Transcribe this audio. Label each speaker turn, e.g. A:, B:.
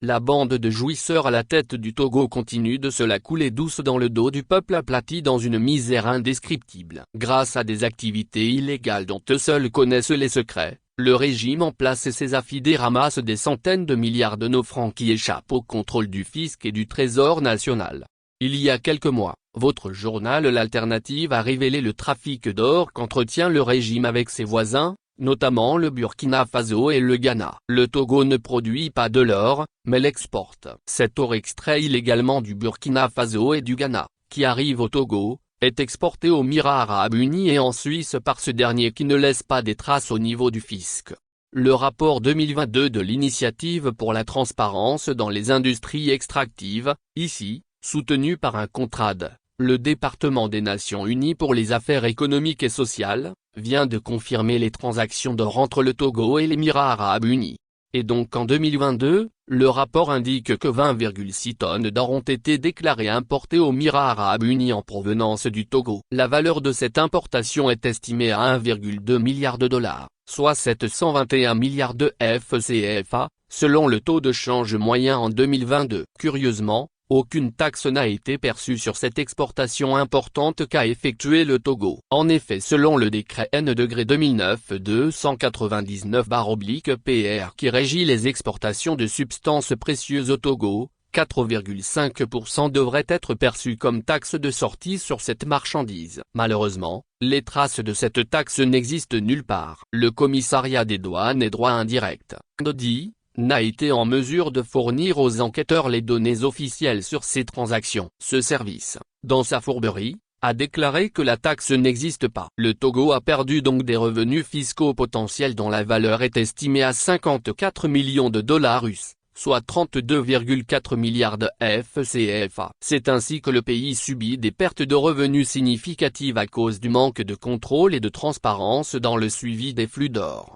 A: la bande de jouisseurs à la tête du Togo continue de se la couler douce dans le dos du peuple aplati dans une misère indescriptible. Grâce à des activités illégales dont eux seuls connaissent les secrets, le régime en place et ses affidés ramassent des centaines de milliards de nos francs qui échappent au contrôle du fisc et du Trésor national. Il y a quelques mois, votre journal L'Alternative a révélé le trafic d'or qu'entretient le régime avec ses voisins, notamment le Burkina Faso et le Ghana. Le Togo ne produit pas de l'or, mais l'exporte. Cet or extrait illégalement du Burkina Faso et du Ghana, qui arrive au Togo, est exporté aux Émirats arabes unis et en Suisse par ce dernier qui ne laisse pas des traces au niveau du fisc. Le rapport 2022 de l'Initiative pour la transparence dans les industries extractives, ici, soutenu par un CONTRAD, le département des Nations Unies pour les affaires économiques et sociales, vient de confirmer les transactions d'or entre le Togo et les Émirats arabes unis. Et donc en 2022, le rapport indique que 20,6 tonnes d'or ont été déclarées importées aux Émirats arabes unis en provenance du Togo. La valeur de cette importation est estimée à 1,2 milliard de dollars, soit 721 milliards de FCFA, selon le taux de change moyen en 2022. Curieusement, aucune taxe n'a été perçue sur cette exportation importante qu'a effectuée le Togo. En effet, selon le décret N-299/PR qui régit les exportations de substances précieuses au Togo, 4,5% devraient être perçus comme taxe de sortie sur cette marchandise. Malheureusement, les traces de cette taxe n'existent nulle part. Le commissariat des douanes et droits indirects, CNDI, n'a été en mesure de fournir aux enquêteurs les données officielles sur ces transactions. Ce service, dans sa fourberie, a déclaré que la taxe n'existe pas. Le Togo a perdu donc des revenus fiscaux potentiels dont la valeur est estimée à 54 millions de dollars russes, soit 32,4 milliards de FCFA. C'est ainsi que le pays subit des pertes de revenus significatives à cause du manque de contrôle et de transparence dans le suivi des flux d'or.